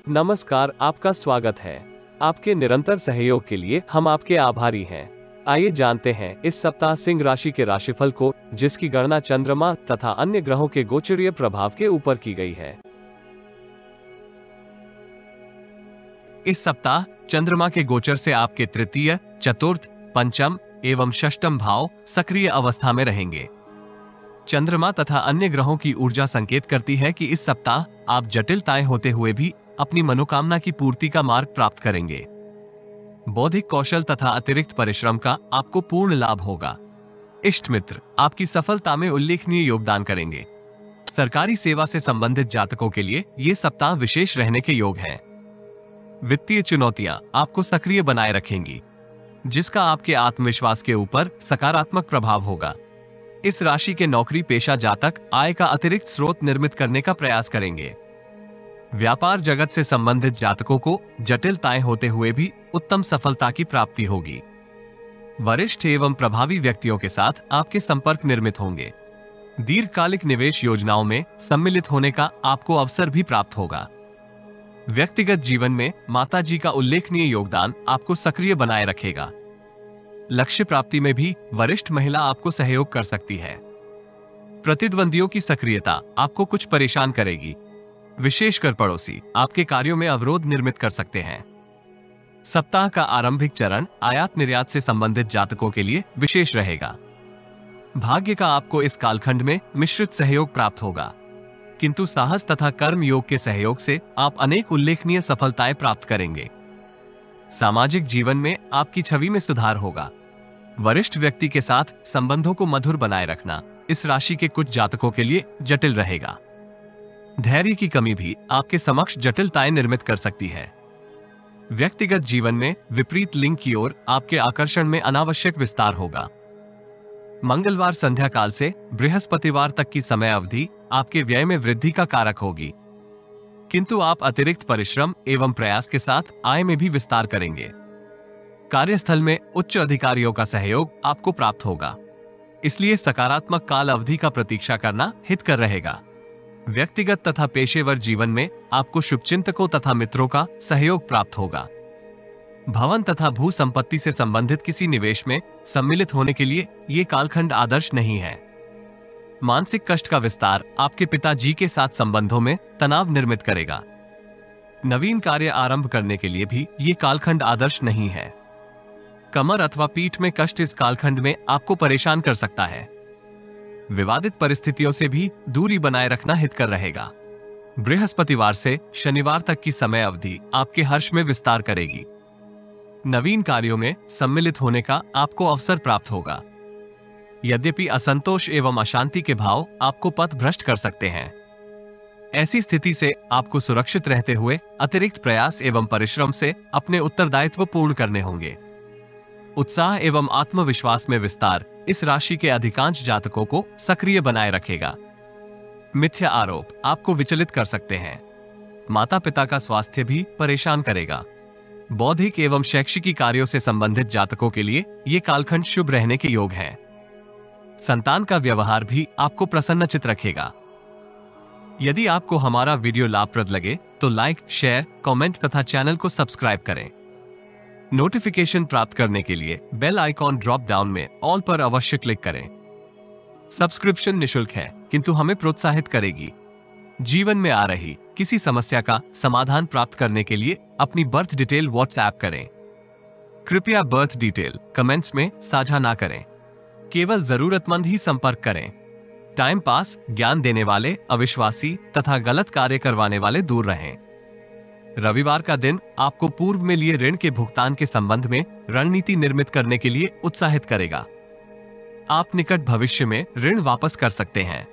नमस्कार, आपका स्वागत है। आपके निरंतर सहयोग के लिए हम आपके आभारी हैं। आइए जानते हैं इस सप्ताह सिंह राशि के राशिफल को, जिसकी गणना चंद्रमा तथा अन्य ग्रहों के गोचरीय प्रभाव के ऊपर की गई है। इस सप्ताह चंद्रमा के गोचर से आपके तृतीय, चतुर्थ, पंचम एवं षष्ठम भाव सक्रिय अवस्था में रहेंगे। चंद्रमा तथा अन्य ग्रहों की ऊर्जा संकेत करती है कि इस सप्ताह आप जटिलताएं होते हुए भी अपनी मनोकामना की पूर्ति का मार्ग प्राप्त करेंगे। बौद्धिक कौशल तथा अतिरिक्त परिश्रम का आपको पूर्ण लाभ होगा। इष्ट मित्र आपकी सफलता में उल्लेखनीय योगदान करेंगे। सरकारी सेवा से संबंधित जातकों के लिए ये सप्ताह विशेष रहने के योग हैं। वित्तीय चुनौतियां आपको सक्रिय बनाए रखेंगी, जिसका आपके आत्मविश्वास के ऊपर सकारात्मक प्रभाव होगा। इस राशि के नौकरी पेशा जातक आय का अतिरिक्त स्रोत निर्मित करने का प्रयास करेंगे। व्यापार जगत से संबंधित जातकों को जटिलताएं होते हुए भी उत्तम सफलता की प्राप्ति होगी। वरिष्ठ एवं प्रभावी व्यक्तियों के साथ आपके संपर्क निर्मित होंगे। दीर्घकालिक निवेश योजनाओं में सम्मिलित होने का आपको अवसर भी प्राप्त होगा। व्यक्तिगत जीवन में माताजी का उल्लेखनीय योगदान आपको सक्रिय बनाए रखेगा। लक्ष्य प्राप्ति में भी वरिष्ठ महिला आपको सहयोग कर सकती है। प्रतिद्वंदियों की सक्रियता आपको कुछ परेशान करेगी। विशेषकर पड़ोसी आपके कार्यों में अवरोध निर्मित कर सकते हैं। सप्ताह का आरंभिक चरण आयात निर्यात से संबंधित जातकों के लिए विशेष रहेगा। भाग्य का आपको इस कालखंड में मिश्रित सहयोग प्राप्त होगा, किंतु साहस तथा कर्म योग के सहयोग से आप अनेक उल्लेखनीय सफलताएं प्राप्त करेंगे। सामाजिक जीवन में आपकी छवि में सुधार होगा। वरिष्ठ व्यक्ति के साथ संबंधों को मधुर बनाए रखना इस राशि के कुछ जातकों के लिए जटिल रहेगा। धैर्य की कमी भी आपके समक्ष जटिलताएं निर्मित कर सकती है। व्यक्तिगत जीवन में विपरीत लिंग की ओर आपके आकर्षण में अनावश्यक विस्तार होगा। मंगलवार संध्या काल से बृहस्पतिवार तक की समय अवधि आपके व्यय में वृद्धि का कारक होगी, किंतु आप अतिरिक्त परिश्रम एवं प्रयास के साथ आय में भी विस्तार करेंगे। कार्यस्थल में उच्च अधिकारियों का सहयोग आपको प्राप्त होगा, इसलिए सकारात्मक काल अवधि का प्रतीक्षा करना हितकर रहेगा। व्यक्तिगत तथा पेशेवर जीवन में आपको शुभचिंतकों तथा मित्रों का सहयोग प्राप्त होगा। भवन तथा भू संपत्ति से संबंधित किसी निवेश में सम्मिलित होने के लिए ये कालखंड आदर्श नहीं है। मानसिक कष्ट का विस्तार आपके पिताजी के साथ संबंधों में तनाव निर्मित करेगा। नवीन कार्य आरंभ करने के लिए भी ये कालखंड आदर्श नहीं है। कमर अथवा पीठ में कष्ट इस कालखंड में आपको परेशान कर सकता है। विवादित परिस्थितियों से भी दूरी बनाए रखना हितकर रहेगा। बृहस्पतिवार से शनिवार तक की समय अवधि आपके हर्ष में विस्तार करेगी। नवीन कार्यों में सम्मिलित होने का आपको अवसर प्राप्त होगा। यद्यपि असंतोष एवं अशांति के भाव आपको पथ भ्रष्ट कर सकते हैं। ऐसी स्थिति से आपको सुरक्षित रहते हुए अतिरिक्त प्रयास एवं परिश्रम से अपने उत्तरदायित्व पूर्ण करने होंगे। उत्साह एवं आत्मविश्वास में विस्तार इस राशि के अधिकांश जातकों को सक्रिय बनाए रखेगा। मिथ्या आरोप आपको विचलित कर सकते हैं। माता पिता का स्वास्थ्य भी परेशान करेगा। बौद्धिक एवं शैक्षिकी कार्यों से संबंधित जातकों के लिए ये कालखंड शुभ रहने के योग है। संतान का व्यवहार भी आपको प्रसन्नचित रखेगा। यदि आपको हमारा वीडियो लाभप्रद लगे तो लाइक, शेयर, कमेंट तथा चैनल को सब्सक्राइब करें। नोटिफिकेशन प्राप्त करने के लिए बेल आइकॉन ड्रॉप डाउन में ऑल पर अवश्य क्लिक करें। सब्सक्रिप्शन निशुल्क है, किंतु हमें प्रोत्साहित करेगी। जीवन में आ रही किसी समस्या का समाधान प्राप्त करने के लिए अपनी बर्थ डिटेल व्हाट्सएप करें। कृपया बर्थ डिटेल कमेंट्स में साझा ना करें। केवल जरूरतमंद ही संपर्क करें। टाइम पास, ज्ञान देने वाले, अविश्वासी तथा गलत कार्य करवाने वाले दूर रहें। रविवार का दिन आपको पूर्व में लिए ऋण के भुगतान के संबंध में रणनीति निर्मित करने के लिए उत्साहित करेगा। आप निकट भविष्य में ऋण वापस कर सकते हैं।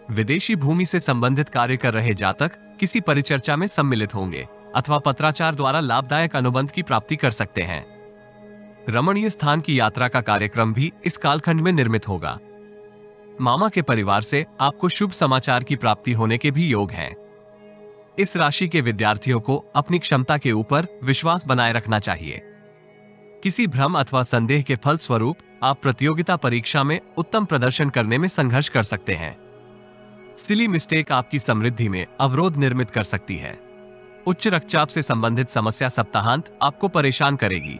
विदेशी भूमि से संबंधित कार्य कर रहे जातक किसी परिचर्चा में सम्मिलित होंगे अथवा पत्राचार द्वारा लाभदायक अनुबंध की प्राप्ति कर सकते हैं। रमणीय स्थान की यात्रा का कार्यक्रम भी इस कालखंड में निर्मित होगा। मामा के परिवार से आपको शुभ समाचार की प्राप्ति होने के भी योग हैं। इस राशि के विद्यार्थियों को अपनी क्षमता के ऊपर विश्वास बनाए रखना चाहिए। किसी भ्रम अथवा संदेह के फल स्वरूप आप प्रतियोगिता परीक्षा में उत्तम प्रदर्शन करने में संघर्ष कर सकते हैं। सिली मिस्टेक आपकी समृद्धि में अवरोध निर्मित कर सकती है। उच्च रक्तचाप से संबंधित समस्या सप्ताहांत आपको परेशान करेगी।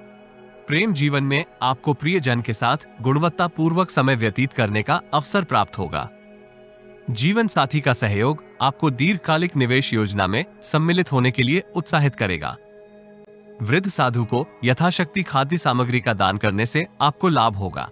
प्रेम जीवन में आपको प्रियजन के साथ गुणवत्तापूर्वक समय व्यतीत करने का अवसर प्राप्त होगा। जीवन साथी का सहयोग आपको दीर्घकालिक निवेश योजना में सम्मिलित होने के लिए उत्साहित करेगा। वृद्ध साधु को यथाशक्ति खाद्य सामग्री का दान करने से आपको लाभ होगा।